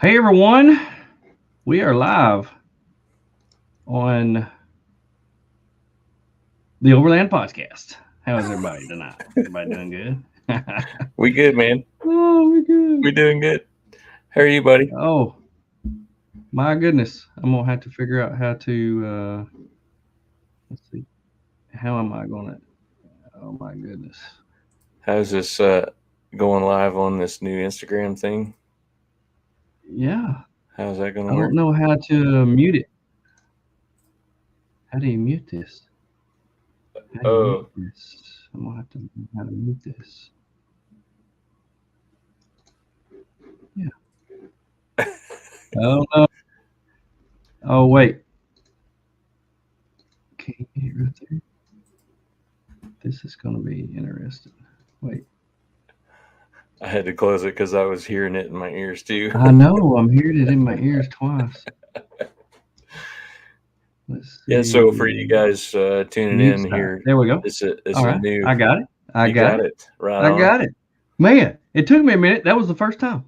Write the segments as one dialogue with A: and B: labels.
A: Hey everyone, we are live on the Overland Podcast. How is everybody tonight? Everybody doing good?
B: We good, man.
A: Oh, we're
B: We
A: good.
B: doing good. How are you, buddy?
A: Oh my goodness, I'm gonna have to figure out how to. Let's see, how am I gonna? Oh my goodness.
B: How's this going live on this new Instagram thing?
A: Yeah,
B: How's that going to
A: I
B: work?
A: don't know how to mute it. How do you mute this? How do you mute
B: Oh,
A: this? I'm gonna have to learn how to mute this. Yeah. Oh no. Oh wait. Can you hear it right there? This is gonna be interesting. Wait.
B: I had to close it because I was hearing it in my ears too.
A: I know. I'm hearing it in my ears twice. Let's
B: Yeah, so for you
A: see.
B: guys tuning
A: Mute
B: in
A: stop.
B: here,
A: There we go.
B: this
A: All
B: is
A: right.
B: new.
A: I got it. I
B: You
A: got
B: got
A: it.
B: it. Right
A: I
B: on.
A: got it. Man, it took me a minute. That was the first time.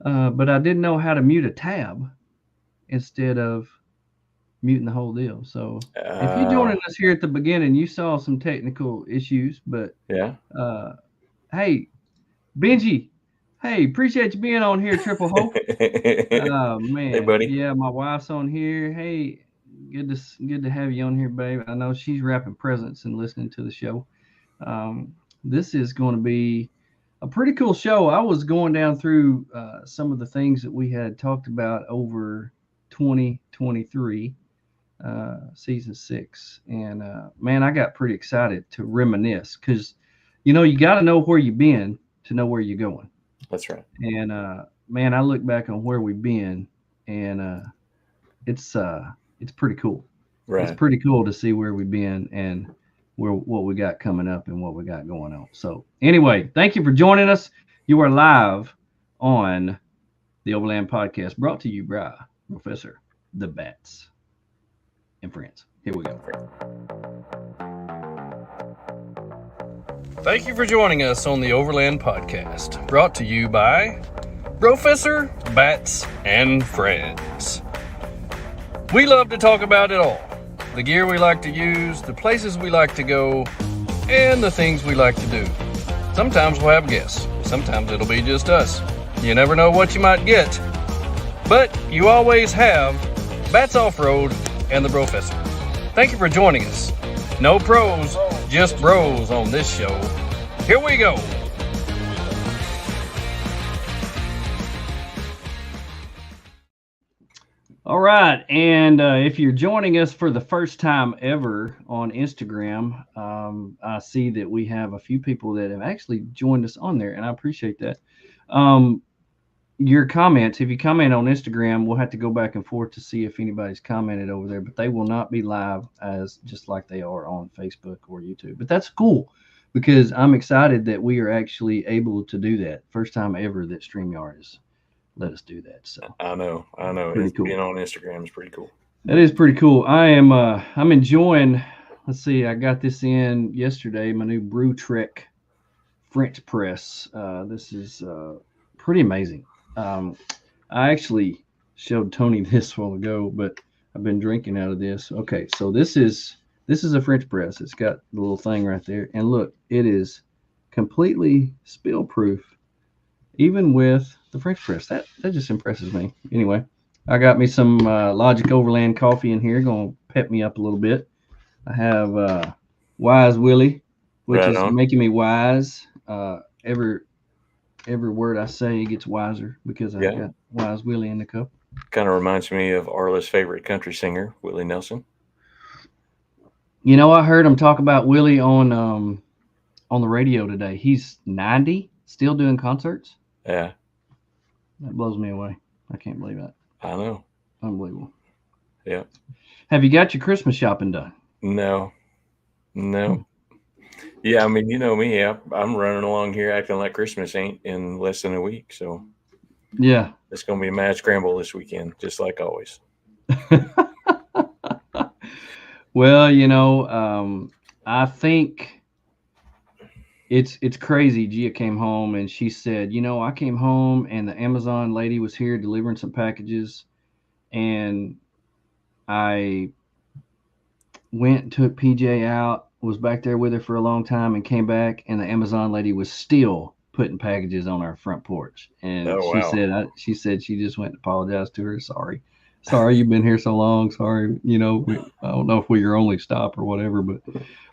A: But I didn't know how to mute a tab instead of muting the whole deal. So if you're
B: Uh,
A: joining us here at the beginning, you saw some technical issues. But
B: yeah.
A: uh, hey, Benji, hey, appreciate you being on here, Triple Hope. Oh
B: Hey,
A: man,
B: buddy.
A: yeah, my wife's on here. Hey, good to have you on here, babe. I know she's wrapping presents and listening to the show. This is going to be a pretty cool show. I was going down through some of the things that we had talked about over 2023, season six, and man, I got pretty excited to reminisce because you got to know where you've been to know where you're going.
B: That's right.
A: And man, I look back on where we've been, and it's it's pretty cool. It's
B: Right.
A: pretty cool to see where we've been and where what we got coming up and what we got going on. So anyway, thank you for joining us. You are live on the Overland Podcast, brought to you by Professor the Bats and friends. Here we go. Thank you for joining us on the Overland Podcast, brought to you by Professor Bats and Friends. We love to talk about it all. The gear we like to use, the places we like to go, and the things we like to do. Sometimes we'll have guests. Sometimes it'll be just us. You never know what you might get. But you always have Bats Off-Road and the Professor. Thank you for joining us. No pros, just bros on this show. Here we go. All right, and if you're joining us for the first time ever on Instagram, I see that we have a few people that have actually joined us on there, and I appreciate that. Um, your comments, if you comment on Instagram, we'll have to go back and forth to see if anybody's commented over there, but they will not be live as just like they are on Facebook or YouTube. But that's cool because I'm excited that we are actually able to do that. First time ever that StreamYard has let us do that. So
B: I know. I know.
A: pretty
B: Being
A: cool.
B: on Instagram is pretty cool.
A: That is pretty cool. I'm enjoying. Let's see, I got this in yesterday. My new Brew Trek French press. This is pretty amazing. Um, I actually showed Tony this a while ago, but I've been drinking out of this. Okay, so this is a French press. It's got the little thing right there, and look, it is completely spill proof, even with the French press. That just impresses me. Anyway, I got me some Logic Overland coffee in here, gonna pep me up a little bit. I have Wise Willie, which
B: Right
A: is
B: on.
A: making me wise. Every word I say gets wiser because I've
B: Yeah.
A: got Wise Willie in the cup.
B: Kind of reminds me of Arla's favorite country singer, Willie Nelson.
A: I heard him talk about Willie on the radio today. He's 90, still doing concerts.
B: Yeah,
A: That blows me away. I can't believe that.
B: I know.
A: Unbelievable.
B: Yeah.
A: Have you got your Christmas shopping done?
B: No,
A: Hmm.
B: no. Yeah, I mean, you know me. I'm running along here acting like Christmas ain't in less than a week. So
A: Yeah.
B: it's going to be a mad scramble this weekend, just like always.
A: Well, I think it's crazy. Gia came home and she said, I came home and the Amazon lady was here delivering some packages, and I went and took PJ out, was back there with her for a long time, and came back, and the Amazon lady was still putting packages on our front porch. And
B: Oh
A: she
B: wow.
A: said, she said she just went and apologized to her. Sorry, you've been here so long. Sorry, I don't know if we your only stop or whatever, but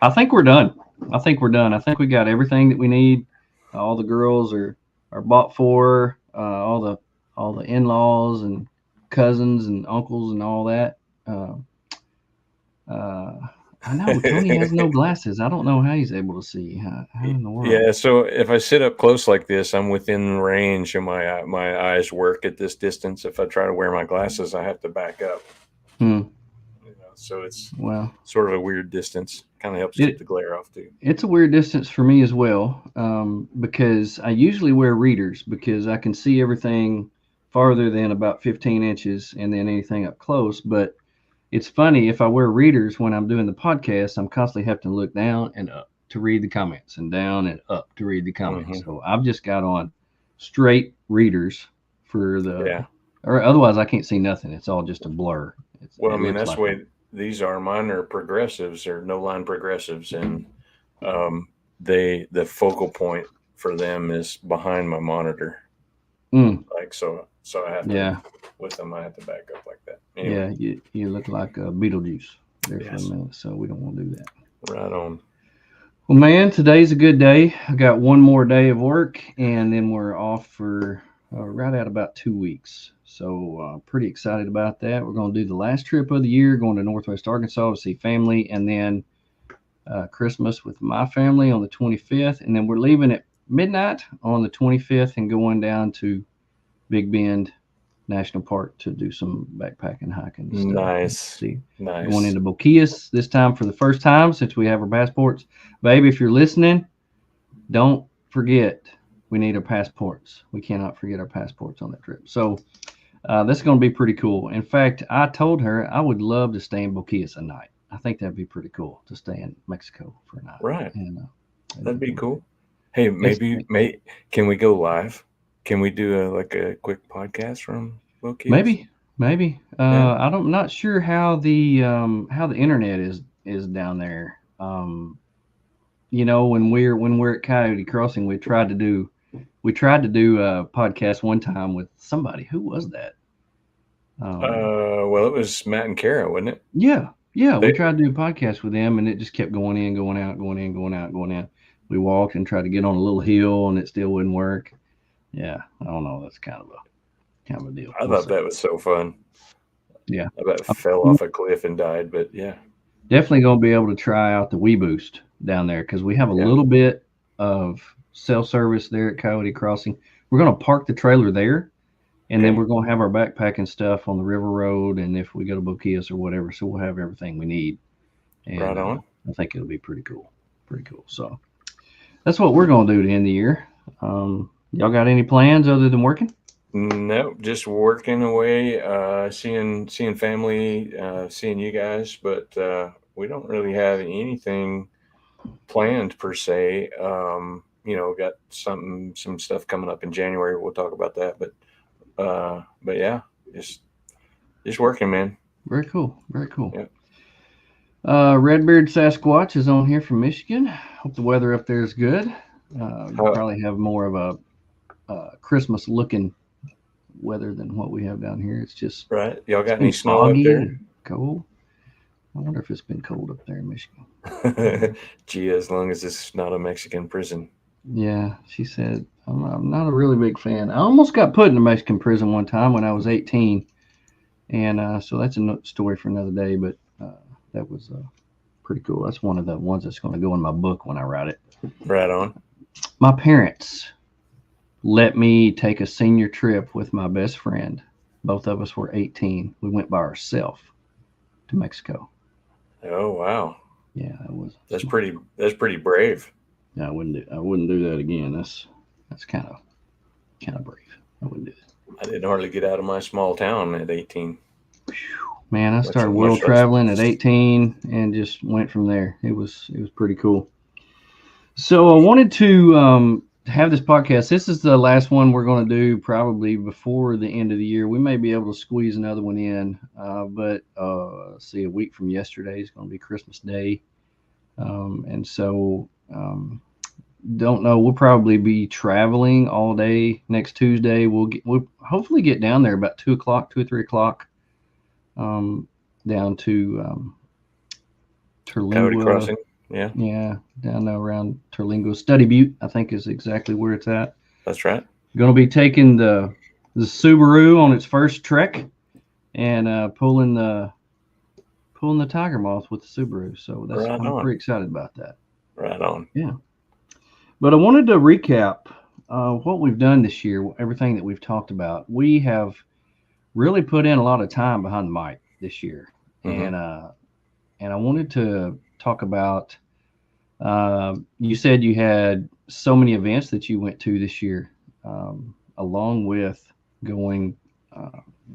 A: I think we're done. I think we got everything that we need. All the girls are bought for. All the in laws and cousins and uncles and all that. Uh, uh, I know Tony has no glasses. I don't know how he's able to see. How in the world?
B: Yeah, so if I sit up close like this, I'm within range, and my eyes work at this distance. If I try to wear my glasses, I have to back up.
A: Hmm.
B: So it's
A: Well,
B: sort of a weird distance. Kind of helps keep
A: it
B: the glare off too.
A: it's a weird distance for me as well, because I usually wear readers because I can see everything farther than about 15 inches and then anything up close. But it's funny, if I wear readers when I'm doing the podcast, I'm constantly having to look down and up to read the comments and down and up to read the comments.
B: Hmm.
A: So I've just got on straight readers for
B: Yeah.
A: or otherwise I can't see nothing. It's all just a blur.
B: Well, I
A: It
B: mean
A: looks
B: that's
A: like
B: the
A: a
B: way these are. Mine are progressives or no line progressives, and um, the focal point for them is behind my monitor.
A: mm,
B: Like so I have to
A: yeah,
B: with them I have to back up like that. Anyway,
A: yeah. You look like Beetlejuice there for a
B: yes,
A: minute, so we don't want to do that.
B: right on.
A: Well, man, today's a good day. I got one more day of work, and then we're off for right at about 2 weeks. So, pretty excited about that. We're going to do the last trip of the year, going to Northwest Arkansas to see family, and then Christmas with my family on the 25th. And then we're leaving at midnight on the 25th and going down to Big Bend National Park to do some backpacking, hiking stuff.
B: Nice,
A: See, going
B: nice.
A: into Boquillas this time for the first time since we have our passports. Baby, if you're listening, don't forget we need our passports. We cannot forget our passports on that trip. So that's going to be pretty cool. In fact, I told her I would love to stay in Boquillas a night. I think that'd be pretty cool to stay in Mexico for a night.
B: Right,
A: And
B: that'd be cool. Hey,
A: it's
B: can we go live? Can we do a quick podcast from Bokias?
A: maybe
B: Yeah.
A: I'm not sure how the internet is down there. When we're at Coyote Crossing, we tried to do a podcast one time with somebody. Who was that? Um,
B: Well, it was Matt and Kara, wasn't it?
A: yeah, we
B: They,
A: tried to do a podcast with them, and it just kept going in, going out, going in, going out, going in. We walked and tried to get on a little hill, and it still wouldn't work. Yeah, I don't know. That's kind of a deal.
B: I
A: We'll
B: thought
A: see.
B: that was so fun.
A: Yeah,
B: I bet
A: I'm
B: fell off a cliff and died, but yeah,
A: definitely gonna be able to try out the Wii Boost down there because we have a
B: yeah,
A: little bit of cell service there at Coyote Crossing. We're gonna park the trailer there, and then
B: okay,
A: we're gonna have our backpacking stuff on the river road. And if we go to Boquillas or whatever, so we'll have everything we need.
B: right
A: And
B: on.
A: I think it'll be pretty cool. Pretty cool. So that's what we're gonna do to end the year. Y'all got any plans other than working?
B: No, just working away, seeing family, seeing you guys, but we don't really have anything planned per se. Got some stuff coming up in January. We'll talk about that, but yeah, just just working, man.
A: Very cool. Very cool.
B: Yeah.
A: Redbeard Sasquatch is on here from Michigan. Hope the weather up there is good. You
B: Uh,
A: probably have more of a Christmas looking weather than what we have down here.
B: right. Y'all
A: It's
B: got any
A: been
B: snow up
A: foggy
B: there?
A: and cold. I wonder if it's been cold up there in Michigan.
B: Gee, as long as it's not a Mexican prison.
A: Yeah, she said I'm not a really big fan. I almost got put in a Mexican prison one time when I was 18, and so that's a story for another day. But that was pretty cool. That's one of the ones that's going to go in my book when I write it.
B: Right on.
A: My parents let me take a senior trip with my best friend. Both of us were 18. We went by ourselves to Mexico.
B: Oh wow,
A: Yeah, that was
B: that's
A: smart.
B: pretty brave.
A: Yeah, I wouldn't do that again. That's kind of brave. I wouldn't do that.
B: I didn't hardly get out of my small town at 18.
A: Man, I
B: Much
A: started
B: much
A: world
B: less.
A: traveling at 18 and just went from there. It was pretty cool. So I wanted to have this podcast. This is the last one we're going to do probably before the end of the year. We may be able to squeeze another one in, but see, a week from yesterday is going to be Christmas Day, and so don't know. We'll probably be traveling all day next Tuesday. We'll hopefully get down there about 2 o'clock, 2 or 3 o'clock, um, down to
B: Coyote
A: Terlingua.
B: Crossing. Yeah,
A: Yeah, down there around Terlingua. Study Butte, I think, is exactly where it's at.
B: that's right.
A: Going to be taking the Subaru on its first trek and pulling the Tiger Moth with the Subaru. So
B: Right
A: I'm
B: on.
A: pretty excited about that.
B: Right on.
A: Yeah. But I wanted to recap what we've done this year, everything that we've talked about. We have really put in a lot of time behind the mic this year,
B: Hmm.
A: and I wanted to talk about. You said you had so many events that you went to this year, along with going, uh,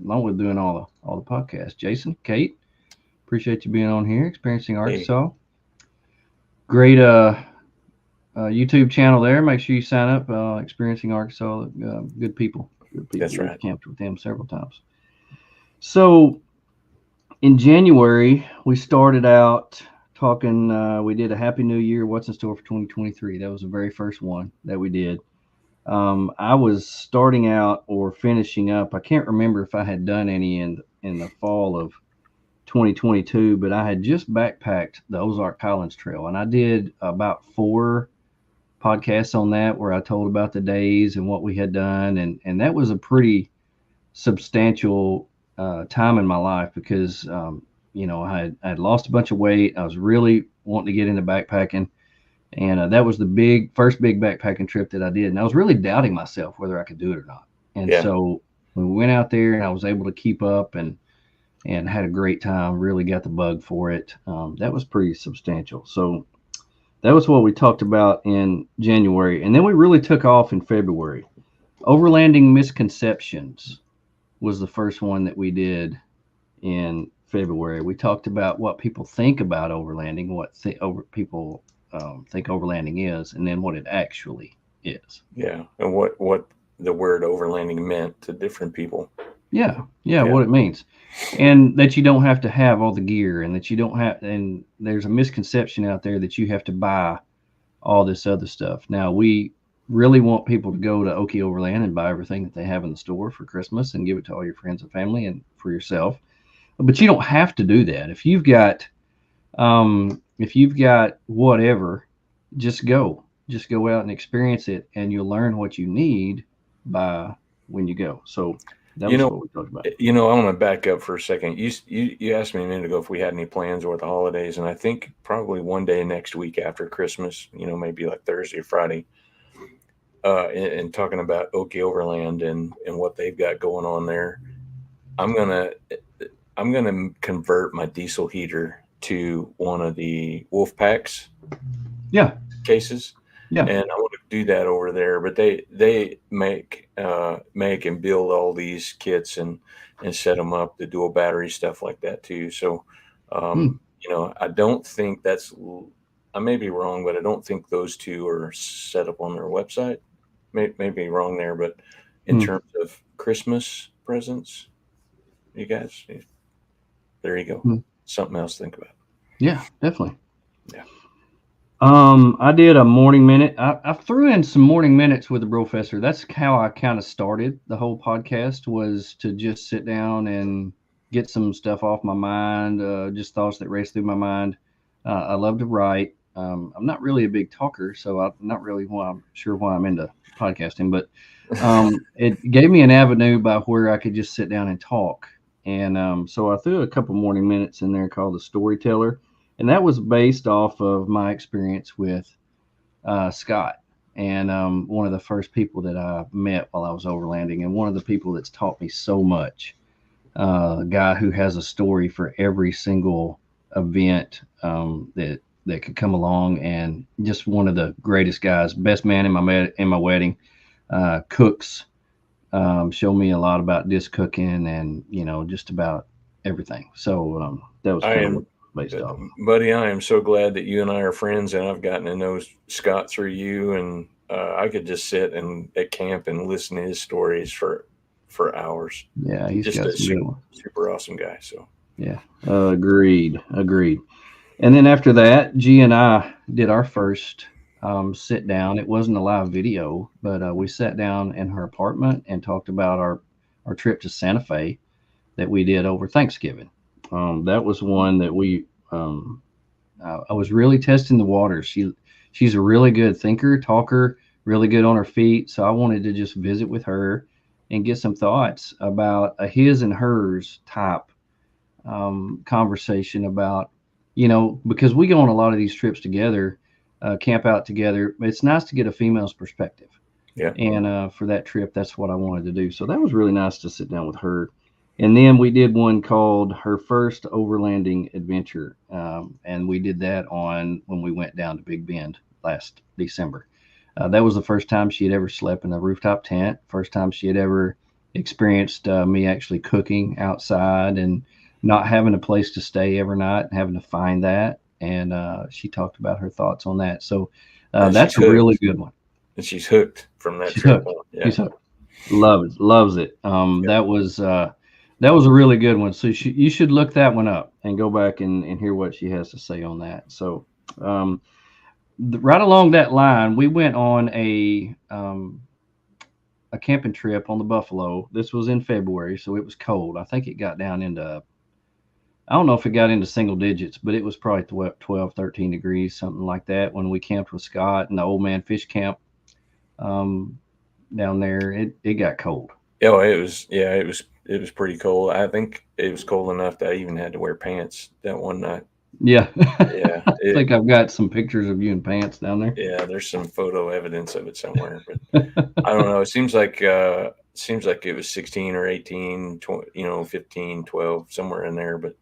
A: along with doing all the podcasts. Jason, Kate, appreciate you being on here, experiencing
B: Hey,
A: Arkansas. Great YouTube channel there. Make sure you sign up. Experiencing Arkansas, good people, good people.
B: that's
A: We've
B: right.
A: camped with them several times. So in January, we started out talking. We did a Happy New Year. What's in store for 2023? That was the very first one that we did. I was starting out or finishing up. I can't remember if I had done any in the fall of 2022, but I had just backpacked the Ozark Highlands Trail, and I did about 4 podcasts on that where I told about the days and what we had done, and that was a pretty substantial time in my life because I had lost a bunch of weight. I was really wanting to get into backpacking, and that was the first big backpacking trip that I did, and I was really doubting myself whether I could do it or not. And
B: Yeah.
A: so when we went out there, and I was able to keep up and had a great time. Really got the bug for it. That was pretty substantial. So that was what we talked about in January, and then we really took off in February. Overlanding misconceptions was the first one that we did in February. We talked about what people think about overlanding, people think overlanding is, and then what it actually is.
B: Yeah. And what the word overlanding meant to different people.
A: Yeah, yeah,
B: Yeah.
A: what it means, and that you don't have to have all the gear, and that you don't have, and there's a misconception out there that you have to buy all this other stuff. Now we really want people to go to Okie Overland and buy everything that they have in the store for Christmas and give it to all your friends and family and for yourself. But you don't have to do that. If you've got whatever, just go out and experience it, and you'll learn what you need by when you go. So that
B: You
A: was
B: know,
A: what we talked about.
B: I want to back up for a second. You asked me a minute ago if we had any plans over the holidays, and I think probably one day next week after Christmas, maybe like Thursday or Friday, and talking about Okie Overland and what they've got going on there. I'm gonna I'm gonna convert my diesel heater to one of the Wolfpacks
A: Yeah,
B: cases,
A: yeah.
B: and I want to do that over there. But they make and build all these kits and set them up, the dual battery stuff like that too. So,
A: Hmm.
B: I don't think that's. I may be wrong, but I don't think those two are set up on their website. May be wrong there, but in
A: Hmm.
B: terms of Christmas presents, you guys, there you go.
A: Hmm.
B: Something else to think about.
A: Yeah, definitely.
B: Yeah.
A: I did a morning minute. I threw in some morning minutes with the professor. That's how I kind of started the whole podcast, was to just sit down and get some stuff off my mind, just thoughts that race through my mind. I love to write. I'm not really a big talker, so I'm not really sure why I'm into podcasting, but it gave me an avenue by where I could just sit down and talk. And so I threw a couple morning minutes in there called the Storyteller, and that was based off of my experience with Scott, and one of the first people that I met while I was overlanding, and one of the people that's taught me so much. A guy who has a story for every single event that could come along, and just one of the greatest guys, best man in my wedding. Cooks, showed me a lot about disc cooking, and just about everything. So that was
B: I
A: kind of
B: am
A: what. based off.
B: Buddy, I am so glad that you and I are friends, and I've gotten to know Scott through you, and I could just sit and at camp and listen to his stories for hours.
A: Yeah, he's
B: Just
A: got
B: a
A: some good ones.
B: super awesome guy. So
A: Yeah, agreed. And then after that, G and I did our first sit down. It wasn't a live video, but we sat down in her apartment and talked about our trip to Santa Fe that we did over Thanksgiving. That was one that I was really testing the waters. She's a really good thinker, talker, really good on her feet. So I wanted to just visit with her and get some thoughts about a his and hers type conversation about, because we go on a lot of these trips together, camp out together. It's nice to get a female's perspective.
B: yeah,
A: And for that trip, that's what I wanted to do. So that was really nice to sit down with her. And then we did one called Her First Overlanding Adventure. And we did that when we went down to Big Bend last December. That was the first time she had ever slept in a rooftop tent, first time she had ever experienced me actually cooking outside and not having a place to stay every night, having to find that. And she talked about her thoughts on that. So that's a really good one.
B: And she's hooked from that
A: She's
B: trip.
A: hooked.
B: Yeah.
A: She's hooked. Loves it. That was a really good one. So you should look that one up and go back and hear what she has to say on that. So right along that line, we went on a camping trip on the Buffalo. This was in February, so it was cold. I think it got down into, I don't know if it got into single digits, but it was probably 12, 13 degrees, something like that, when we camped with Scott and the Old Man Fish Camp down there. It got cold.
B: Oh, it was pretty cold. I think it was cold enough that I even had to wear pants that one night.
A: Yeah.
B: Yeah,
A: I think I've got some pictures of you in pants down there.
B: yeah. There's some photo evidence of it somewhere, but I don't know. It seems like it was 16 or 18, 15, 12, somewhere in there. But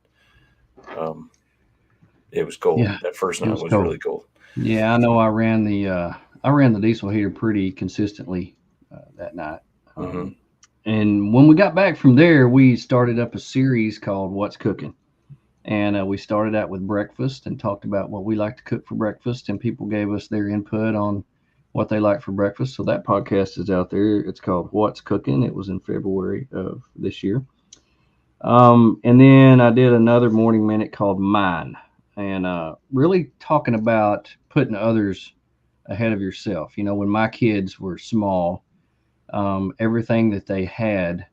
B: it was cold.
A: Yeah,
B: That first
A: it
B: night
A: was
B: was
A: cold.
B: really cold.
A: Yeah, I know. I ran the diesel heater pretty consistently that night.
B: Hmm.
A: And when we got back from there, we started up a series called What's Cooking. And we started out with breakfast and talked about what we like to cook for breakfast. And people gave us their input on what they like for breakfast. So that podcast is out there. It's called What's Cooking. It was in February of this year. And then I did another morning minute called Mine, and really talking about putting others ahead of yourself. When my kids were small, everything that they had,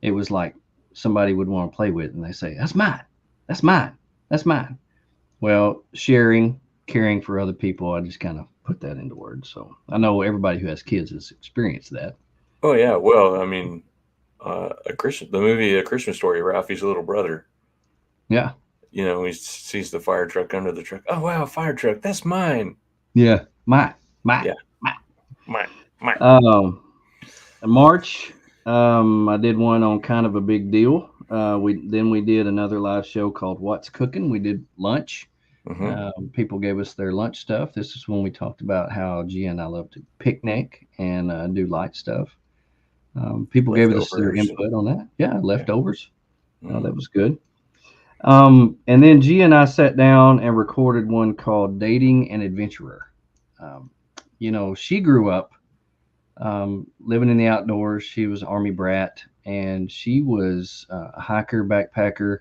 A: it was like somebody would want to play with, and they say, "That's mine, that's mine, that's mine." Well, sharing, caring for other people, I just kind of put that into words. So I know everybody who has kids has experienced that.
B: Oh yeah. Well, I mean, the movie A Christmas Story, Ralphie's little brother.
A: Yeah.
B: He sees the fire truck under the truck. Oh wow, fire truck, that's mine.
A: Yeah. Mine,
B: Yeah,
A: mine.
B: mine, mine.
A: In March, I did one on kind of a big deal. We did another live show called What's Cooking. We did lunch.
B: Hmm.
A: People gave us their lunch stuff. This is when we talked about how Gia and I love to picnic and do light stuff. People gave us their
B: Leftovers.
A: input on that. Yeah,
B: Yeah.
A: leftovers.
B: Mhm.
A: That was good. And then Gia and I sat down and recorded one called Dating an Adventurer. Um, she grew up living in the outdoors. She was an Army brat, and she was a hiker, backpacker,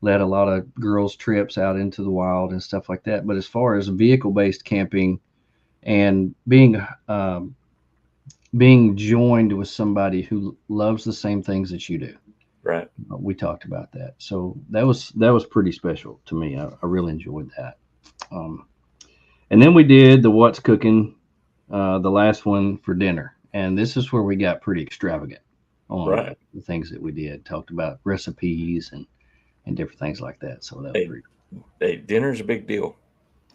A: led a lot of girls' trips out into the wild and stuff like that. But as far as vehicle-based camping and being joined with somebody who loves the same things that you do,
B: Right.
A: we talked about that. So that was pretty special to me. I really enjoyed that. Um, and then we did the What's Cooking, the last one for dinner. And this is where we got pretty extravagant on
B: Right.
A: the things that we did. Talked about recipes and different things like that. So that was
B: Hey,
A: pretty.
B: hey, dinner's a big deal.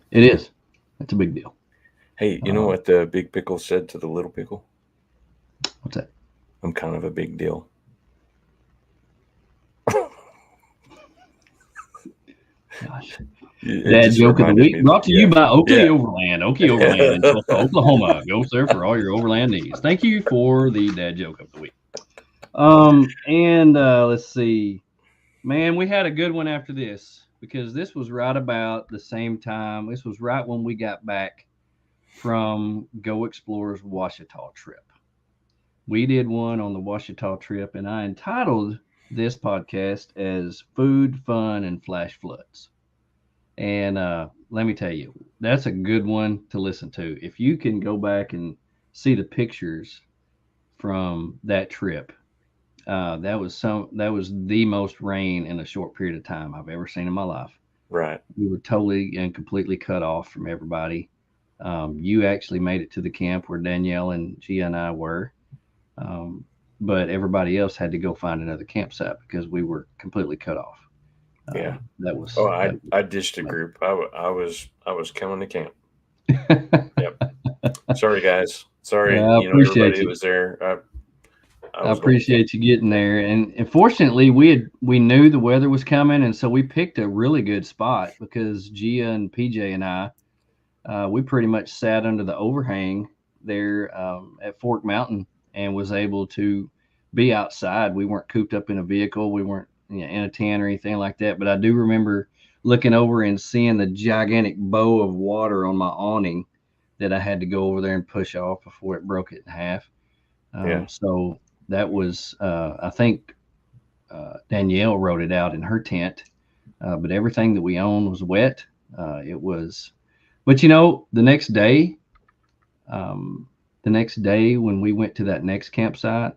A: It is. It's a big deal.
B: Hey, you know what the big pickle said to the little pickle?
A: What's that?
B: I'm kind of a big deal.
A: Gosh.
B: It
A: Dad
B: just
A: joke of the
B: reminded
A: week
B: me.
A: brought to you by Oakley
B: Yeah.
A: Overland. Oakley Overland in Tulsa, Oklahoma. Go there for all your overland needs. Thank you for the dad joke of the week. And let's see. Man, we had a good one after this. because this was right about the same time. This was right when we got back from Go Explorers Washita trip. We did one on the Washita trip, and I entitled this podcast as Food, Fun, and Flash Floods. And let me tell you, that's a good one to listen to. If you can go back and see the pictures from that trip, that was the most rain in a short period of time I've ever seen in my life.
B: Right.
A: We were totally and completely cut off from everybody. You actually made it to the camp where Danielle and Gia and I were, um, but everybody else had to go find another campsite because we were completely cut off.
B: Yeah.
A: That was
B: Oh,
A: that.
B: I ditched a group. I was coming to camp.
A: Was,
B: Yep. Sorry, guys. Sorry,
A: I
B: everybody
A: appreciate
B: that
A: you.
B: was there. I
A: I
B: was going to camp.
A: appreciate you getting there. And fortunately, we knew the weather was coming, and so we picked a really good spot because Gia and PJ and I, we pretty much sat under the overhang there at Fork Mountain and was able to be outside. We weren't cooped up in a vehicle. We weren't in a tent or anything like that. But I do remember looking over and seeing the gigantic bow of water on my awning that I had to go over there and push off before it broke it in half.
B: Yeah.
A: So that was, I think Danielle wrote it out in her tent, but everything that we owned was wet. It was, but um, the next day when we went to that next campsite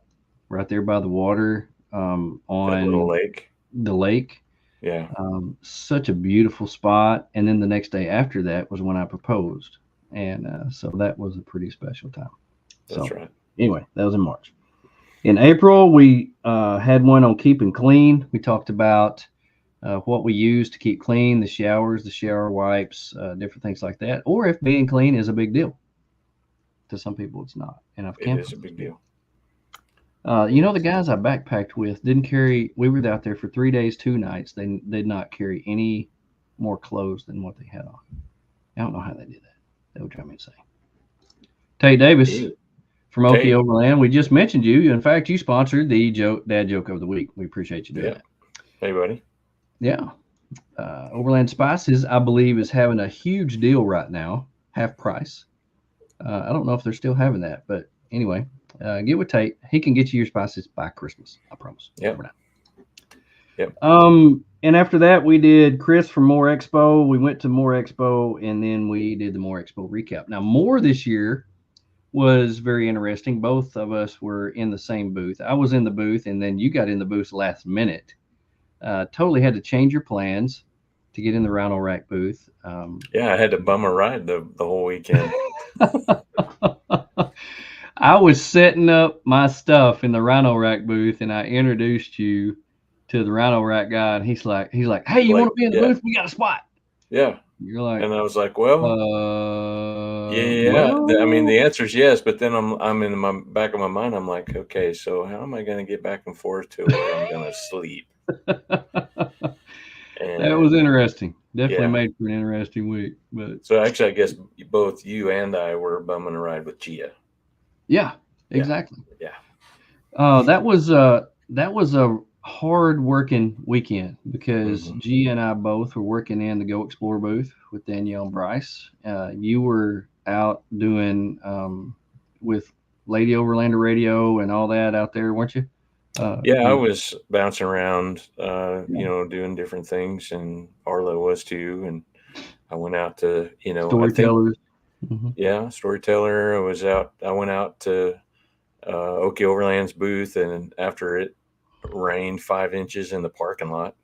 A: right there by the water
B: That little
A: on
B: lake.
A: the lake,
B: Yeah.
A: such a beautiful spot. And then the next day after that was when I proposed, and so that was a pretty special time.
B: That's
A: So
B: right.
A: anyway, that was in March. In April, we had one on keeping clean. We talked about what we use to keep clean, the showers, the shower wipes, different things like that, or if being clean is a big deal. To some people, it's not. And I've
B: It
A: camped
B: is a
A: with those
B: big
A: people.
B: deal. It
A: The
B: is.
A: guys I backpacked with didn't carry, we were out there for 3 days, 2 nights. They did not carry any more clothes than what they had on. I don't know how they did that. That would drive me insane. Tate Davis
B: Hey,
A: from Okie
B: Tate.
A: Overland. We just mentioned you. In fact, you sponsored the dad joke of the week. We appreciate you doing
B: Yep.
A: that.
B: Hey, buddy.
A: Yeah. Overland Spices, I believe, is having a huge deal right now, half price. I don't know if they're still having that, but anyway, get with Tate. He can get you your spices by Christmas. I promise.
B: Yep.
A: Over now.
B: Yep.
A: And after that, we did Chris from More Expo. We went to More Expo, and then we did the More Expo recap. Now, More this year was very interesting. Both of us were in the same booth. I was in the booth, and then you got in the booth last minute. Totally had to change your plans to get in the Rhino Rack booth.
B: Yeah, I had to bum a ride the whole weekend.
A: I was setting up my stuff in the Rhino Rack booth, and I introduced you to the Rhino Rack guy, and he's like, "Hey, you want
B: Like,
A: to be in the
B: yeah,
A: booth? We got a spot."
B: yeah.
A: You're like,
B: And I was like, well, yeah. I mean,
A: well,
B: the answer is yes, but then I'm in my back of my mind. I'm like, okay, so how am I going to get back and forth to where I'm going to sleep?
A: that was
B: And
A: interesting. Definitely
B: yeah,
A: made for an interesting week, but
B: so actually, I guess both you and I were bumming a ride with Gia.
A: yeah,
B: Yeah,
A: exactly.
B: yeah,
A: That was a hard working weekend because
B: hmm,
A: G and I both were working in the Go Explore booth with Danielle and Bryce. You were out doing with Lady Overlander Radio and all that out there, weren't you?
B: yeah. I
A: You
B: was bouncing around,
A: yeah,
B: doing different things, and Arlo was too. And I went out to, I think,
A: storytellers. Hmm.
B: yeah, storyteller. I was out. I went out to Okie Overland's booth, and after it rained 5 inches in the parking lot,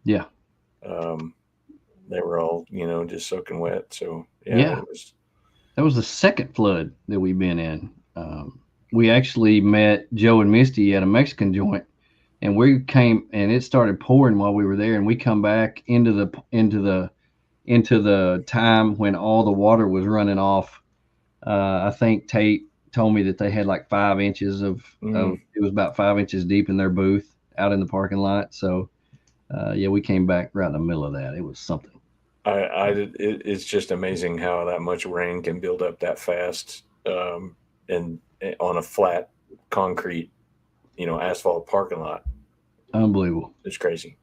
A: Yeah,
B: um, they were all just soaking wet. So yeah,
A: yeah.
B: it was.
A: That was the second flood that we've been in. We actually met Joe and Misty at a Mexican joint, and we came and it started pouring while we were there, and we come back into the time when all the water was running off. I think Tate told me that they had like 5 inches of
B: Mm,
A: it was about 5 inches deep in their booth out in the parking lot. So yeah, we came back right in the middle of that. It was something.
B: it's just amazing how that much rain can build up that fast, and on a flat concrete, asphalt parking lot.
A: Unbelievable.
B: It's crazy.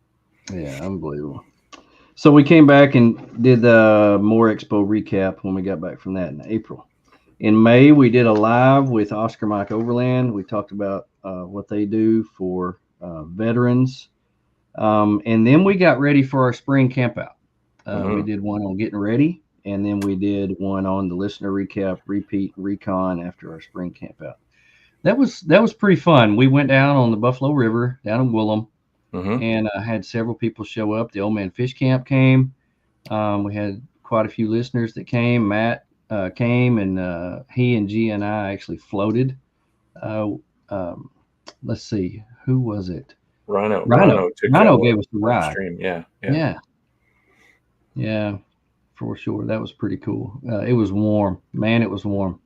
A: Yeah, unbelievable. So we came back and did the More Expo recap when we got back from that in April. In May, we did a live with Oscar Mike Overland. We talked about what they do for veterans. And then we got ready for our spring camp out. We did one on getting ready, and then we did one on the listener recap, repeat, recon after our spring camp out. That was pretty fun. We went down on the Buffalo River down in Willem, and had several people show up. The Old Man Fish Camp came. We had quite a few listeners that came. Matt came, and he and G and I actually floated. Let's see, who was it?
B: Rhino took that
A: Rhino
B: one
A: gave us the ride.
B: upstream.
A: Yeah, for sure. That was pretty cool. It was warm, man. It was warm.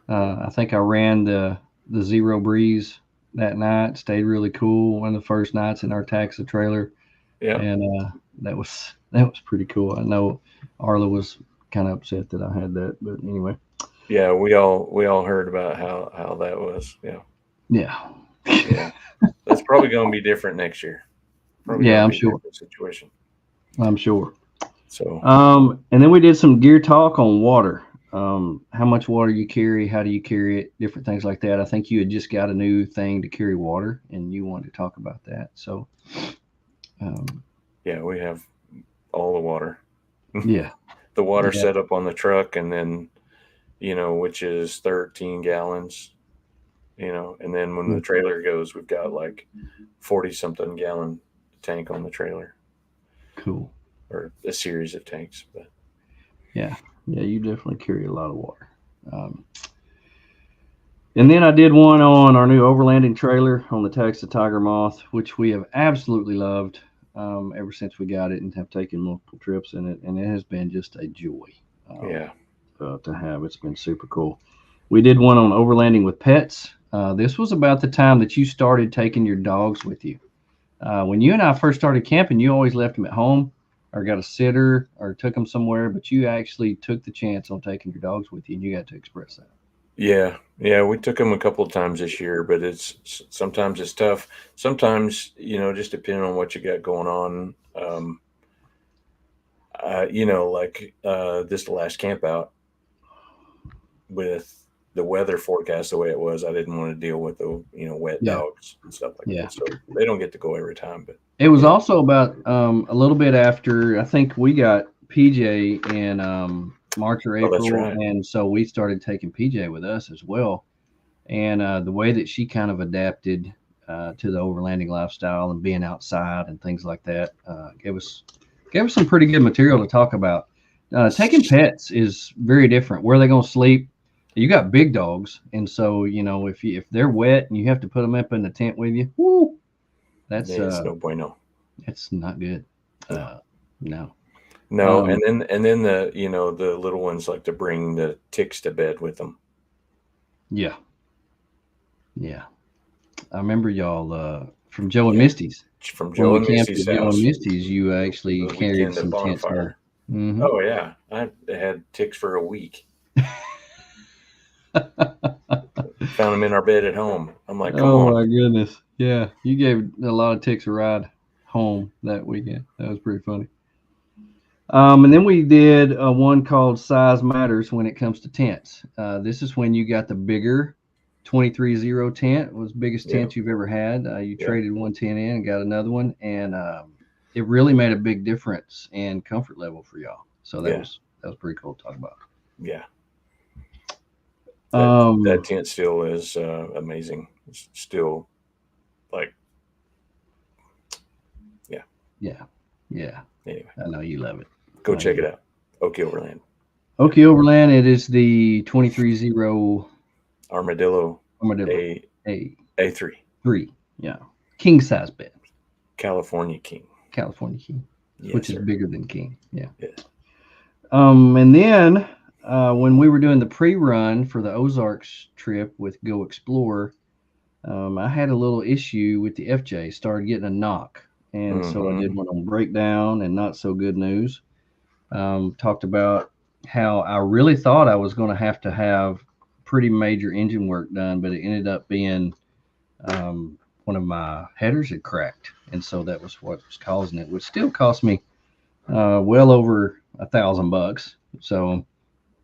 A: I think I ran the Zero Breeze that night. Stayed really cool. One of the first nights in our taxa trailer.
B: Yeah.
A: And that was pretty cool. I know Arla was kind of upset that I had that, but anyway.
B: Yeah, we all heard about how that was. Yeah.
A: Yeah.
B: That's probably going to be different next year.
A: I'm sure.
B: Situation.
A: I'm sure.
B: So.
A: And then we did some gear talk on water. How much water you carry, how do you carry it, different things like that. I think you had just got a new thing to carry water, and you wanted to talk about that. So.
B: Yeah, we have all the water.
A: Yeah.
B: The water set up on the truck, and then, which is 13 gallons, and then when the trailer goes, we've got like 40 something gallon tank on the trailer.
A: Cool.
B: Or a series of tanks. But
A: yeah, you definitely carry a lot of water. And then I did one on our new overlanding trailer on the Taxa Tiger Moth, which we have absolutely loved ever since we got it and have taken multiple trips in it. And it has been just a joy to have. It's been super cool. We did one on overlanding with pets. This was about the time that you started taking your dogs with you. When you and I first started camping, you always left them at home or got a sitter or took them somewhere, but you actually took the chance on taking your dogs with you, and you got to express that.
B: Yeah, we took them a couple of times this year, but sometimes it's tough. Sometimes, just depending on what you got going on, like this last camp out with the weather forecast the way it was, I didn't want to deal with the wet dogs and stuff like that. So they don't get to go every time. But
A: it was also about a little bit after I think we got PJ in March or April,
B: that's right.
A: And so we started taking PJ with us as well. And the way that she kind of adapted to the overlanding lifestyle and being outside and things like that gave us some pretty good material to talk about. Taking pets is very different. Where are they going to sleep? You got big dogs, and so if they're wet and you have to put them up in the tent with you, whoo, that's
B: no bueno.
A: It's not good. No.
B: And then the the little ones like to bring the ticks to bed with them.
A: Yeah. I remember y'all from Joe and Misty's.
B: From Joe and Misty's house.
A: Joe and Misty's, you actually carried some tents there.
B: Mm-hmm. Oh yeah, I had ticks for a week. Found them in our bed at home. I'm like, come on.
A: Oh my goodness. Yeah, you gave a lot of ticks a ride home that weekend. That was pretty funny. And then we did one called Size Matters when it comes to tents. This is when you got the bigger 23-0 tent. It was the biggest tent you've ever had. You traded one tent in and got another one, and it really made a big difference in comfort level for y'all. So that was pretty cool to talk about.
B: Yeah. That tent still is amazing. It's still like,
A: yeah.
B: Anyway,
A: I know you love it.
B: Go check it out. Okie Overland.
A: Okie Overland. It is the 23-0
B: Armadillo A3.
A: 3. Yeah. King size bed.
B: California King.
A: Yes, which is bigger than King. Yeah.
B: Yes.
A: And then when we were doing the pre-run for the Ozarks trip with Go Explore, I had a little issue with the FJ. Started getting a knock. And so I did one on breakdown and not so good news. Talked about how I really thought I was going to have pretty major engine work done, but it ended up being one of my headers had cracked. And so that was what was causing it, which still cost me well over $1,000. So,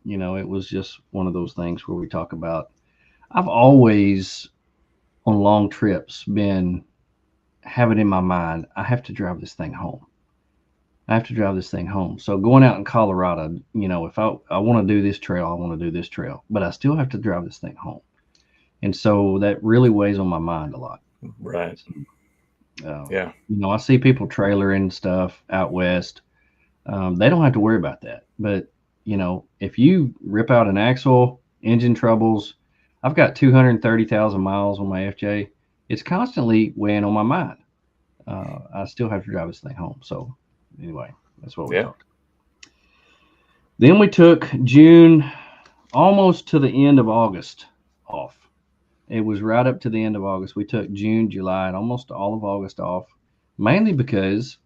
A: it was just one of those things where we talk about. I've always on long trips been have it in my mind. I have to drive this thing home. I have to drive this thing home. So going out in Colorado, if I want to do this trail, I want to do this trail, but I still have to drive this thing home. And so that really weighs on my mind a lot.
B: Right. Yeah.
A: I see people trailering stuff out west. They don't have to worry about that. But, if you rip out an axle, engine troubles, I've got 230,000 miles on my FJ. It's constantly weighing on my mind. I still have to drive this thing home. So, anyway, that's what we
B: Yeah.
A: talked. Then we took June almost to the end of August off. It was right up to the end of August. We took June, July, and almost all of August off, mainly because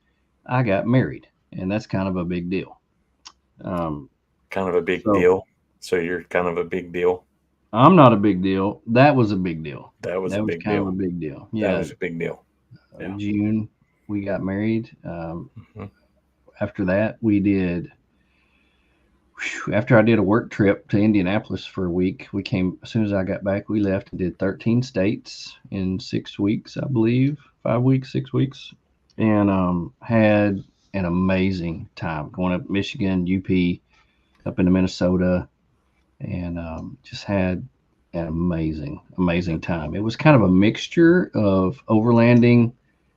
A: I got married, and that's kind of a big deal. Um,
B: Kind of a big
A: so
B: deal. So you're kind of a big deal.
A: I'm not a big deal. That was a big deal.
B: That was a
A: That was
B: big
A: kind of a
B: deal.
A: big deal.
B: That
A: Yeah,
B: was a big deal. Yeah.
A: June we got married.
B: Hmm.
A: After that, we did. After I did a work trip to Indianapolis for a week, we came as soon as I got back. We left and did 13 states in 6 weeks, I believe, 5 weeks, 6 weeks, and had an amazing time going up Michigan, UP, up into Minnesota, and just had an amazing, amazing time. It was kind of a mixture of overlanding,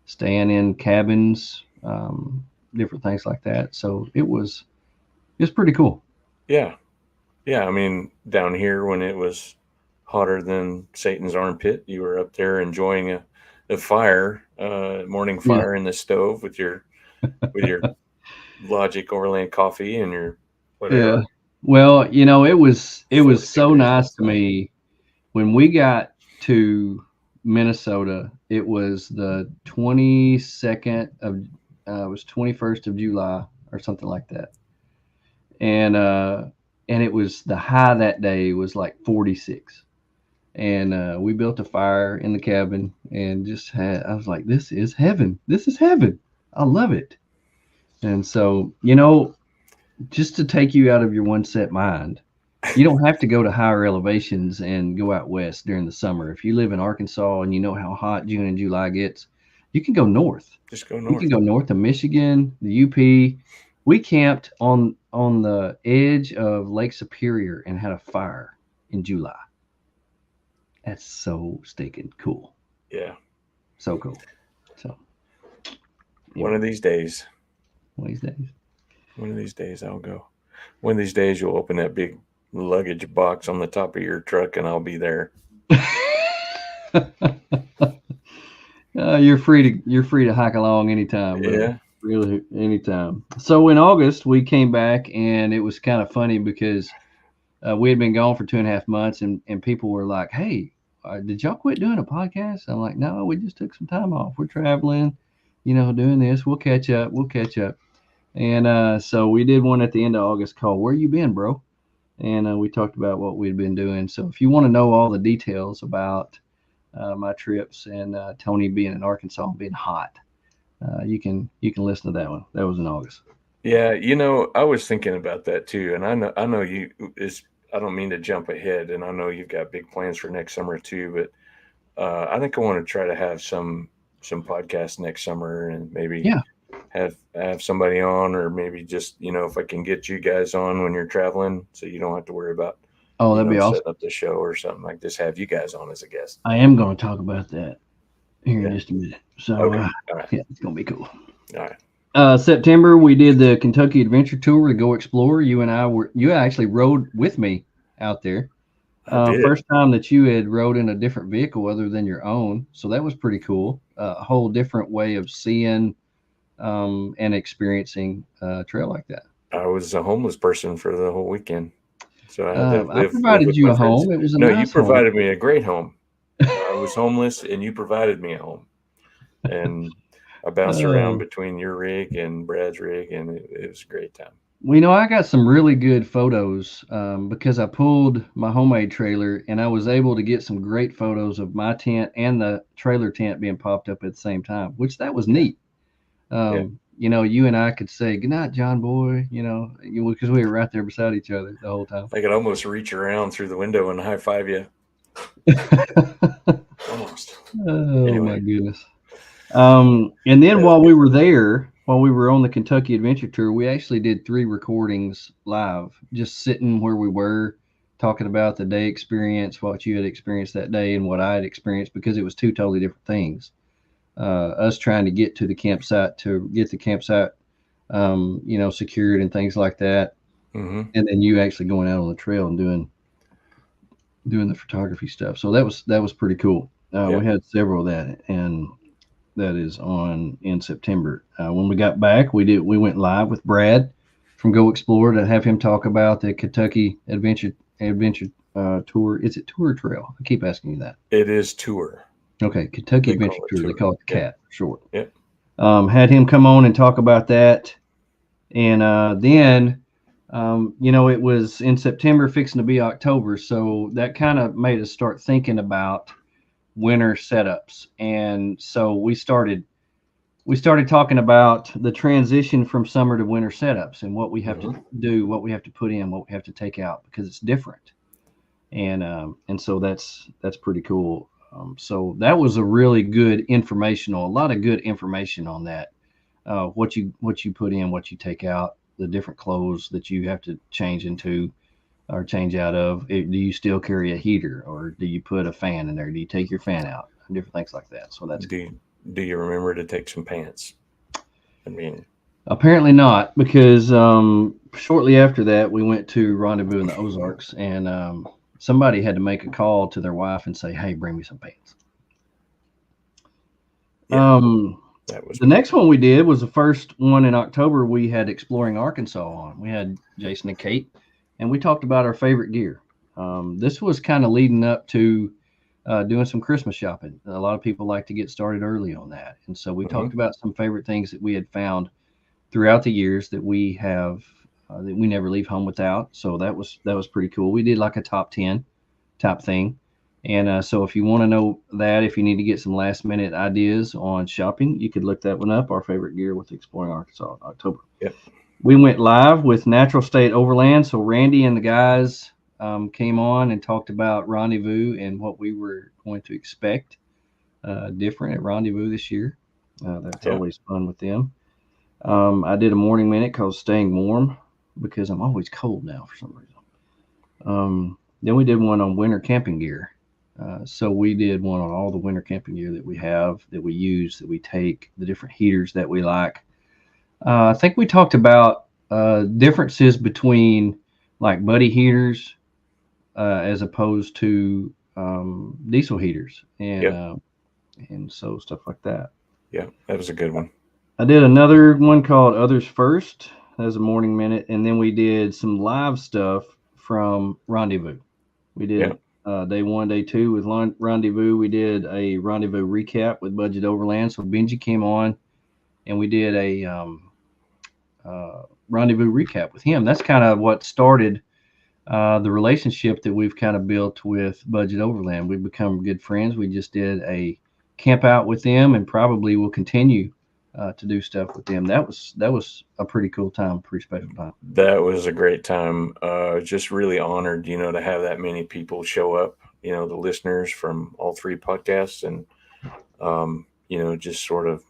A: staying in cabins, different things like that. So it was pretty cool.
B: Yeah. Yeah. I mean, down here when it was hotter than Satan's armpit, you were up there enjoying a fire, morning
A: Yeah,
B: fire in the stove with your Logic Overland coffee and your
A: yeah.
B: whatever
A: Well, it was
B: 40
A: so
B: degrees
A: nice to
B: outside.
A: me when we got to Minnesota. It was the 22nd of it was 21st of July or something like that, and it was the high that day was like 46, and we built a fire in the cabin and just had. I was like, this is heaven. This is heaven. I love it. And so just to take you out of your one set mind. You don't have to go to higher elevations and go out west during the summer. If you live in Arkansas and you know how hot June and July gets, you can go north.
B: Just go
A: You can
B: north.
A: go north of Michigan, the UP. We camped on the edge of Lake Superior and had a fire in July. That's so stinking cool.
B: Yeah.
A: So cool. So
B: One
A: anyway,
B: of these days,
A: one of these days.
B: one of these days I'll go. One of these days you'll open that big luggage box on the top of your truck and I'll be there.
A: You're free to hike along anytime, buddy.
B: Yeah.
A: Really, anytime. So in August we came back, and it was kind of funny because we had been gone for 2.5 months, and people were like, "Hey, did y'all quit doing a podcast?" I'm like, "No, we just took some time off. We're traveling, doing this. We'll catch up. We'll catch up." And so we did one at the end of August called "Where You Been, Bro?" And we talked about what we'd been doing. So if you want to know all the details about my trips and Tony being in Arkansas and being hot, you can listen to that one. That was in August.
B: Yeah, I was thinking about that too, and I know you is I don't mean to jump ahead, and I know you've got big plans for next summer too, but I think I want to try to have some podcasts next summer, and maybe
A: Yeah.
B: have somebody on, or maybe just if I can get you guys on when you're traveling, so you don't have to worry about
A: Oh, that'd be awesome.
B: setting up the show or something like this. Have you guys on as a guest?
A: I am going to talk about that here in
B: Yeah.
A: just a minute. So,
B: Okay. All right.
A: yeah, it's going to be cool.
B: All right.
A: September, we did the Kentucky Adventure Tour to go explore. You actually rode with me out there.
B: I did.
A: First time that you had rode in a different vehicle other than your own. So that was pretty cool. A whole different way of seeing and experiencing a trail like that.
B: I was a homeless person for the whole weekend, so I had to
A: I
B: live
A: provided
B: with
A: you
B: my
A: a
B: friends.
A: home. It was a
B: No, you
A: nice home.
B: provided me a great home. I was homeless, and you provided me a home, and I bounced around
A: Uh,
B: between your rig and Brad's rig, and it was a great time.
A: I got some really good photos because I pulled my homemade trailer, and I was able to get some great photos of my tent and the trailer tent being popped up at the same time, which that was
B: Yeah,
A: neat.
B: yeah,
A: you and I could say good night, John boy, because we were right there beside each other the whole time.
B: I could almost reach around through the window and high five you. Almost.
A: Oh
B: Anyway.
A: my goodness. And then while we were there, while we were on the Kentucky Adventure Tour, we actually did 3 recordings live, just sitting where we were, talking about the day experience, what you had experienced that day, and what I had experienced, because it was 2 totally different things. Us trying to get to the campsite, secured and things like that,
B: Mm-hmm.
A: and then you actually going out on the trail and doing the photography stuff. So that was pretty cool. We had several of that, and that is on in September. When we got back, we went live with Brad from Go Explore to have him talk about the Kentucky Adventure Tour. Is it tour or trail? I keep asking you that.
B: It is tour.
A: Okay, Kentucky Adventure Tour. They call it the CAT for short.
B: Yep.
A: Had him come on and talk about that, and then it was in September, fixing to be October, so that kind of made us start thinking about winter setups. And so we started talking about the transition from summer to winter setups, and what we have to do, what we have to put in, what we have to take out, because it's different. And so that's pretty cool. So that was a really good a lot of good information on that. What you put in, what you take out, the different clothes that you have to change into or change out of. Do you still carry a heater, or do you put a fan in there? Do you take your fan out? Different things like that. So that's
B: do you remember to take some pants? I mean,
A: apparently not, because shortly after that we went to rendezvous in the Ozarks, and somebody had to make a call to their wife and say, "Hey, bring me some pants."
B: Yeah, that was
A: the next one we did was the first one in October. We had Exploring Arkansas on. We had Jason and Kate, and we talked about our favorite gear. This was kind of leading up to doing some Christmas shopping. A lot of people like to get started early on that, and so we talked about some favorite things that we had found throughout the years that we have that we never leave home without. So that was pretty cool. We did like a top 10 type thing. And so if you want to know that, if you need to get some last minute ideas on shopping, you could look that one up. Our favorite gear with Exploring Arkansas in October.
B: Yep.
A: We went live with Natural State Overland. So Randy and the guys came on and talked about Rendezvous and what we were going to expect different at Rendezvous this year. That's always fun with them. I did a morning minute called Staying Warm, because I'm always cold now for some reason. Then we did one on winter camping gear. So we did one on all the winter camping gear that we have, that we use, that we take, the different heaters that we like. I think we talked about differences between like buddy heaters as opposed to diesel heaters, and so stuff like that.
B: Yeah, that was a good one.
A: I did another one called Others First. That was a morning minute, and then we did some live stuff from Rendezvous. We did day 1, day 2 with Rendezvous. We did a Rendezvous recap with Budget Overland. So Benji came on, and we did a Rendezvous recap with him. That's kind of what started the relationship that we've kind of built with Budget Overland. We've become good friends. We just did a camp out with them, and probably will continue to do stuff with them. That was a pretty cool time, pretty special time.
B: That was a great time. Just really honored, to have that many people show up, the listeners from all 3 podcasts, and, just sort of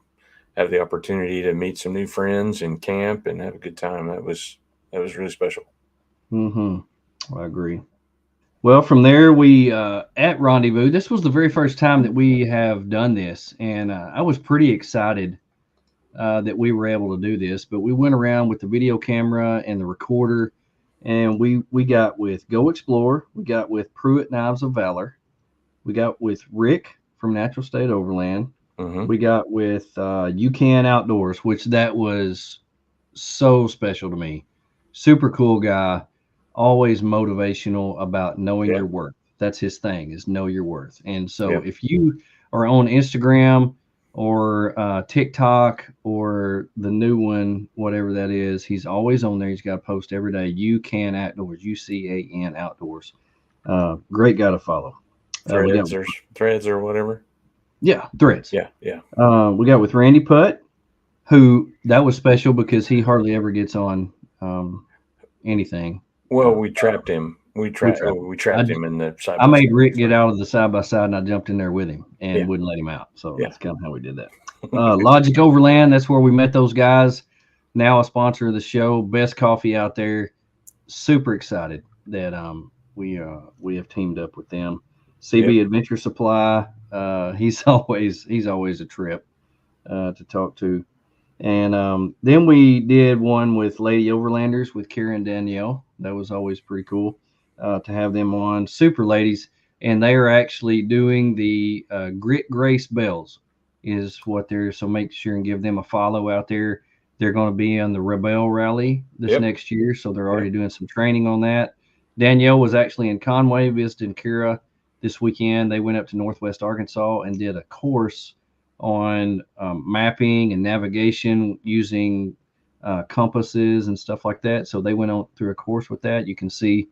B: have the opportunity to meet some new friends and camp and have a good time. That was really special.
A: I agree. Well, from there, we at Rendezvous, this was the very first time that we have done this, and I was pretty excited that we were able to do this. But we went around with the video camera and the recorder, and we got with Go Explore, we got with Pruitt Knives of Valor, we got with Rick from Natural State Overland, we got with You Can Outdoors, which that was so special to me. Super cool guy, always motivational about knowing your worth. That's his thing, is know your worth. And so if you are on Instagram or TikTok or the new one, whatever that is, he's always on there. He's got a post every day. You Can Outdoors, UCAN Outdoors. Great guy to follow.
B: Threads or whatever.
A: Yeah, Threads.
B: Yeah.
A: We got with Randy Putt. who that was special because he hardly ever gets on anything.
B: Well,
A: Uh,
B: we trapped him.
A: we trapped
B: We
A: him.
B: trapped him in the side
A: I
B: by
A: made
B: side.
A: Rick get
B: So
A: out of the side by side, and I jumped in there with him and
B: yeah,
A: wouldn't let him out. So
B: yeah,
A: that's kind of how we did that. Logic Overland, that's where we met those guys. Now a sponsor of the show, best coffee out there. Super excited that we have teamed up with them.
B: yep,
A: CB Adventure Supply, he's always a trip to talk to. And then we did one with Lady Overlanders with Kara and Danielle. That was always pretty cool to have them on. Super ladies. And they are actually doing the Grit Grace Bells, is what they're. So make sure and give them a follow out there. They're going to be on the Rebel Rally this
B: yep,
A: next year. So they're
B: yep,
A: already doing some training on that. Danielle was actually in Conway visiting Kara this weekend. They went up to Northwest Arkansas and did a course on mapping and navigation using compasses and stuff like that. So they went on through a course with that. You can see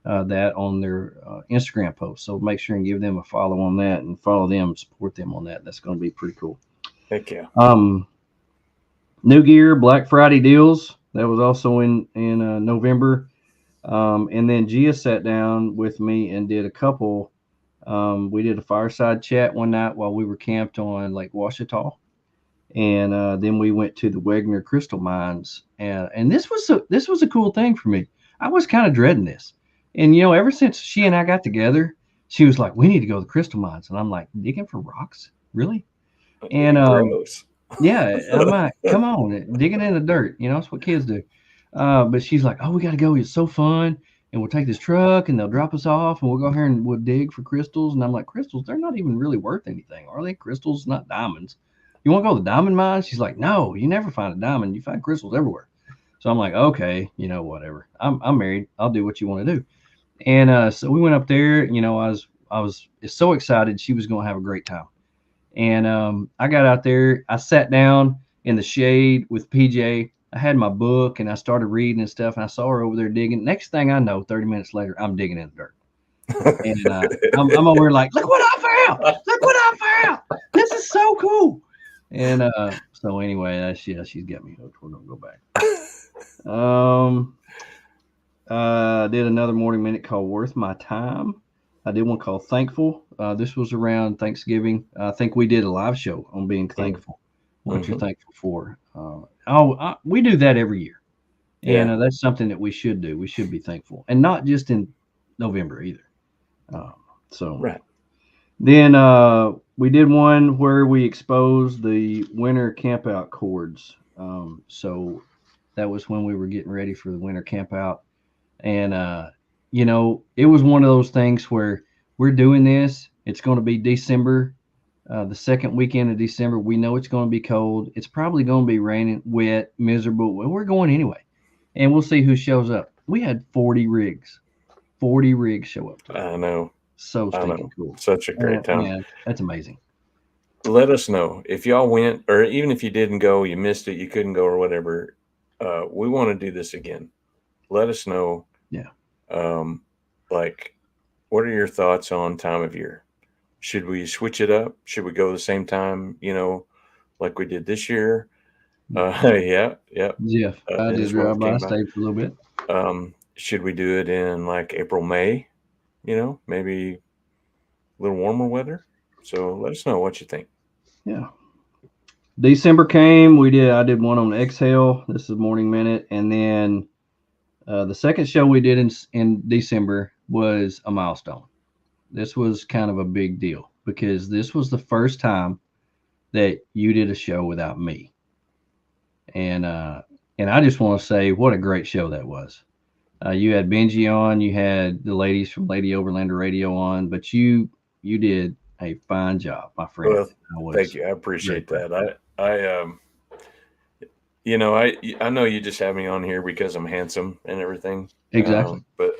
A: that on their Instagram post. So make sure and give them a follow on that and follow them, support them on that. That's going to be pretty cool.
B: heck yeah.
A: Um, New Gear Black Friday deals. That was also in November. And then Gia sat down with me and did a couple. We did a fireside chat one night while we were camped on Lake Washita, and then we went to the Wegner Crystal Mines, and this was a cool thing for me. I was kind of dreading this, and ever since she and I got together, she was like, "We need to go to the Crystal Mines," and I'm like, "Digging for rocks, really?" And
B: Gross.
A: yeah, I'm like, "Come on, digging in the dirt, that's what kids do." But she's like, "Oh, we got to go. It's so fun." And we'll take this truck and they'll drop us off and we'll go here and we'll dig for crystals. And I'm like, crystals, they're not even really worth anything, are they? Crystals, not diamonds. You want to go to the diamond mine? She's like, no, you never find a diamond. You find crystals everywhere. So I'm like, okay, whatever. I'm married. I'll do what you want to do. And so we went up there. I was so excited. She was going to have a great time. And I got out there. I sat down in the shade with PJ. I had my book and I started reading and stuff. And I saw her over there digging. Next thing I know, 30 minutes later, I'm digging in the dirt. And I'm over here like, look what I found! Look what I found! This is so cool. And so anyway, she's got me hooked. We're gonna go back. Did another morning minute called Worth My Time. I did one called Thankful. This was around Thanksgiving. I think we did a live show on being thankful, what you're
B: Mm-hmm.
A: thankful for. We do that every year, and
B: Yeah,
A: that's something that we should do. We should be thankful, and not just in November either. Uh, so
B: right.
A: then we did one where we exposed the winter campout cords. So that was when we were getting ready for the winter campout. And, it was one of those things where we're doing this. It's going to be December, the second weekend of December. We know it's going to be cold. It's probably going to be raining, wet, miserable. Well, we're going anyway. And we'll see who shows up. We had 40 rigs show up today.
B: I know.
A: So
B: I
A: stinking
B: know.
A: cool.
B: Such a great time.
A: Yeah, that's amazing.
B: Let us know if y'all went, or even if you didn't go, you missed it, you couldn't go, or whatever. We want to do this again. Let us know.
A: Yeah.
B: Um, like, what are your thoughts on time of year? Should we switch it up? Should we go the same time? Like we did this year. Yeah, yeah.
A: Jeff, I
B: It
A: did
B: is what
A: drive
B: we
A: by,
B: came by.
A: stayed for a little bit.
B: Should we do it in like April, May? Maybe a little warmer weather. So let us know what you think.
A: Yeah. December came. I did one on Exhale. This is Morning Minute. And then the second show we did in December was a milestone. This was kind of a big deal because this was the first time that you did a show without me. And I just want to say what a great show that was. You had Benji on, you had the ladies from Lady Overlander Radio on, but you did a fine job, my friend.
B: Well,
A: I
B: thank
A: was
B: you. I
A: very
B: appreciate
A: proud.
B: that. I know you just have me on here because I'm handsome and everything.
A: Exactly.
B: But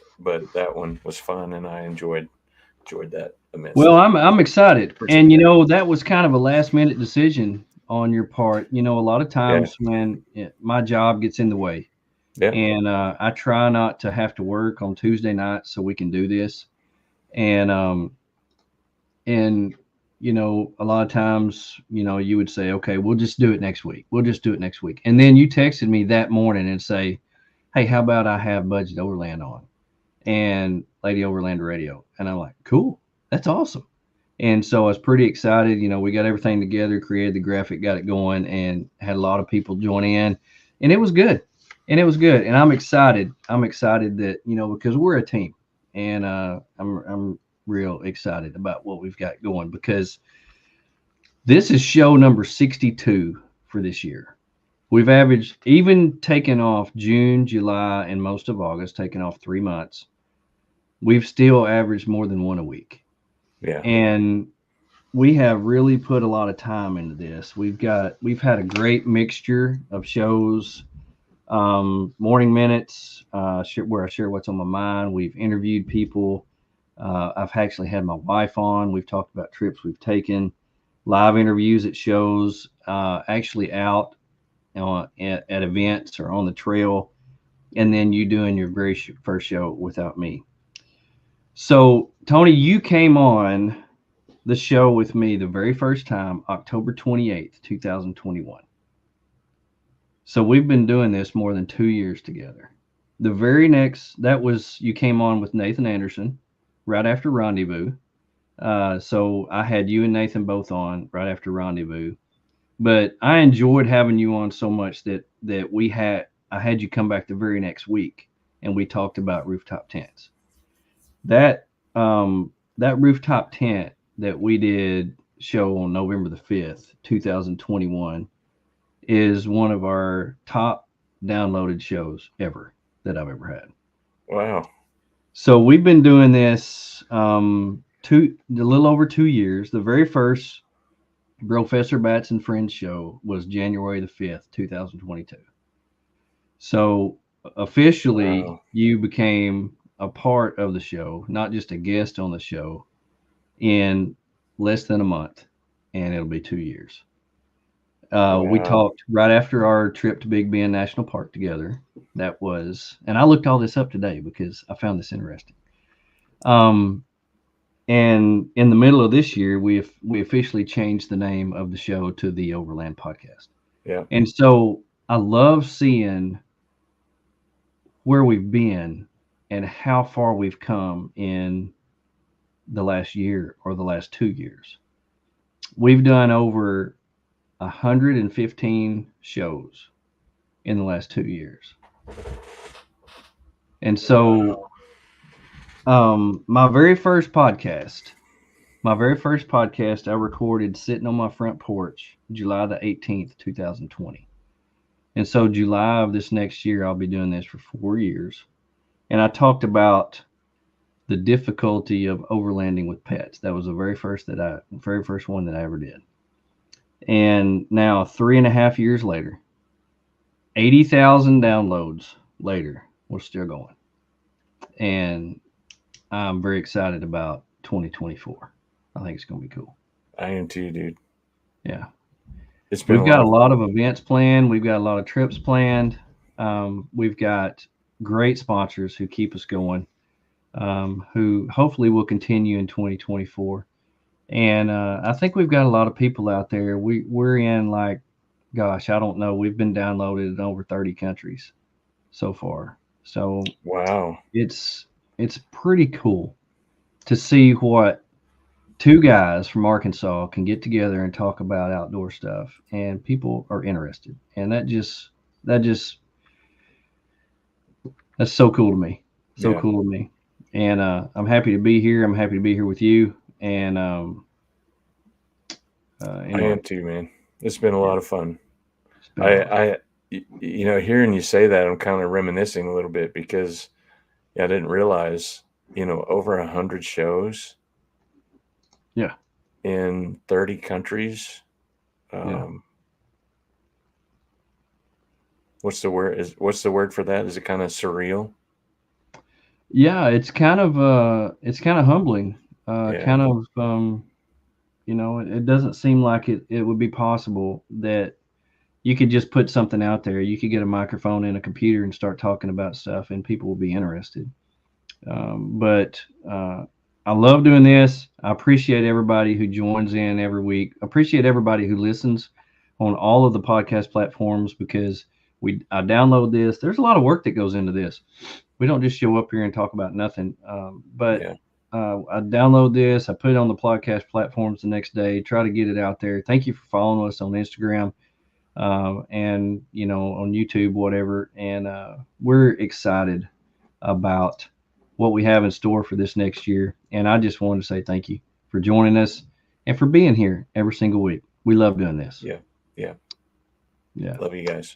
B: that one was fun, and I enjoyed that
A: Well,
B: immensely.
A: I'm excited,
B: Appreciate
A: and
B: that.
A: that was kind of a last minute decision on your part. A lot of
B: Yeah,
A: times when my job gets in the way,
B: yeah,
A: and I try not to have to work on Tuesday nights so we can do this, and a lot of times, you would say, okay, we'll just do it next week. We'll just do it next week. And then you texted me that morning and say, hey, how about I have Budget Overland on and Lady Overland Radio? And I'm like, cool, that's awesome. And so I was pretty excited. We got everything together, created the graphic, got it going, and had a lot of people join in, and it was good. And it was good. And I'm excited. I'm excited that because we're a team, and I'm real excited about what we've got going because this is show number 62 for this year. We've averaged, even taken off June, July, and most of August, taken off 3 months. We've still averaged more than one a week.
B: Yeah.
A: And we have really put a lot of time into this. We've had a great mixture of shows, morning minutes, where I share what's on my mind. We've interviewed people. I've actually had my wife on. We've talked about trips we've taken, live interviews at shows, actually out at events or on the trail, and then you doing your very first show without me. So, Tony, you came on the show with me the very first time, October 28th, 2021. So we've been doing this more than 2 years together. The very next, you came on with Nathan Anderson right after Rendezvous. So I had you and Nathan both on right after Rendezvous. But I enjoyed having you on so much that I had you come back the very next week, and we talked about rooftop tents. That rooftop tent that we did show on November the 5th, 2021 is one of our top downloaded shows ever that I've ever had.
B: Wow.
A: So we've been doing this a little over 2 years. The very first Professor Bats and Friends show was January the 5th, 2022. So officially,
B: Wow.
A: you became a part of the show, not just a guest on the show, in less than a month, and it'll be 2 years. We
B: Wow.
A: talked right after our trip to Big Bend National Park together. And I looked all this up today because I found this interesting. Um, and in the middle of this year, we officially changed the name of the show to the Overland Podcast.
B: Yeah.
A: And so I love seeing where we've been and how far we've come in the last year or the last 2 years. We've done over 115 shows in the last 2 years. And so, my very first podcast, I recorded sitting on my front porch, July the 18th, 2020. And so, July of this next year, I'll be doing this for 4 years. And I talked about the difficulty of overlanding with pets. That was the very first one that I ever did. And now 3.5 years later, 80,000 downloads later, we're still going. And I'm very excited about 2024. I think it's going to be cool.
B: I am too, dude.
A: Yeah.
B: It's been
A: We've got a
B: of
A: lot
B: fun.
A: of events planned. We've got a lot of trips planned. We've got great sponsors who keep us going, who hopefully will continue in 2024. And I think we've got a lot of people out there. We're in, like, gosh, I don't know. We've been downloaded in over 30 countries so far. So
B: Wow.
A: it's pretty cool to see what two guys from Arkansas can get together and talk about outdoor stuff, and people are interested. And that's so cool to me. So
B: Yeah.
A: cool to me. And I'm happy to be here. I'm happy to be here with you. And
B: I
A: anyway,
B: am too, man. It's been a
A: yeah,
B: lot of fun.
A: it's been a lot of fun.
B: Hearing you say that, I'm kind of reminiscing a little bit because I didn't realize, over 100 shows
A: Yeah,
B: in 30 countries.
A: yeah,
B: Um, what's the word for that? Is it kind of surreal?
A: yeah. It's kind of humbling.
B: Yeah.
A: Kind of it doesn't seem like it would be possible that you could just put something out there. You could get a microphone and a computer and start talking about stuff, and people will be interested. But I love doing this. I appreciate everybody who joins in every week. I appreciate everybody who listens on all of the podcast platforms because I download this. There's a lot of work that goes into this. We don't just show up here and talk about nothing. But
B: Yeah.
A: I download this. I put it on the podcast platforms the next day. Try to get it out there. Thank you for following us on Instagram and on YouTube, whatever. And we're excited about what we have in store for this next year. And I just wanted to say thank you for joining us and for being here every single week. We love doing this.
B: Yeah. Love you guys.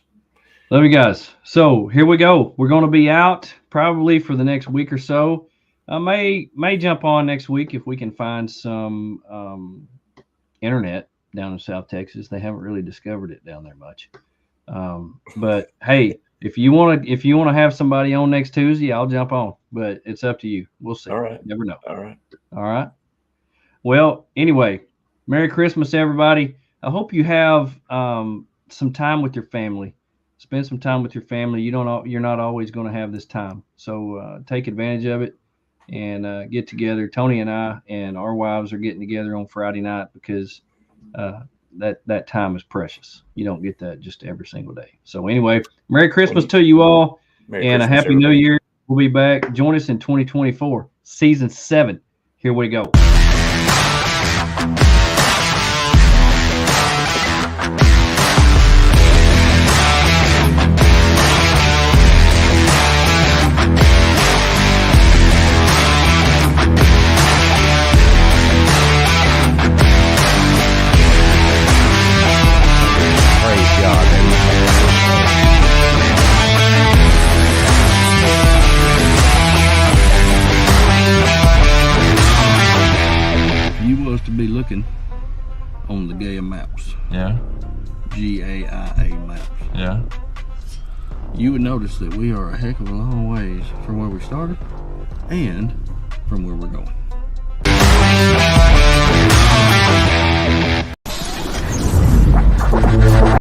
A: Love you guys. So here we go. We're going to be out probably for the next week or so. I may jump on next week if we can find some internet down in South Texas. They haven't really discovered it down there much. But hey, if you want to have somebody on next Tuesday, I'll jump on. But it's up to you. We'll see.
B: All right.
A: Never know.
B: All
A: right. Well, anyway, Merry Christmas, everybody. I hope you have some time with your family. Spend some time with your family. You're not always going to have this time, so take advantage of it and get together. Tony and I and our wives are getting together on Friday night because that time is precious. You don't get that just every single day. So anyway, Merry Christmas to you all, and a Happy New Year. We'll be back. Join us in 2024, Season 7. Here we go. To be looking on the Gaia maps.
C: Yeah.
A: GAIA maps.
C: Yeah.
A: You would notice that we are a heck of a long ways from where we started and from where we're going.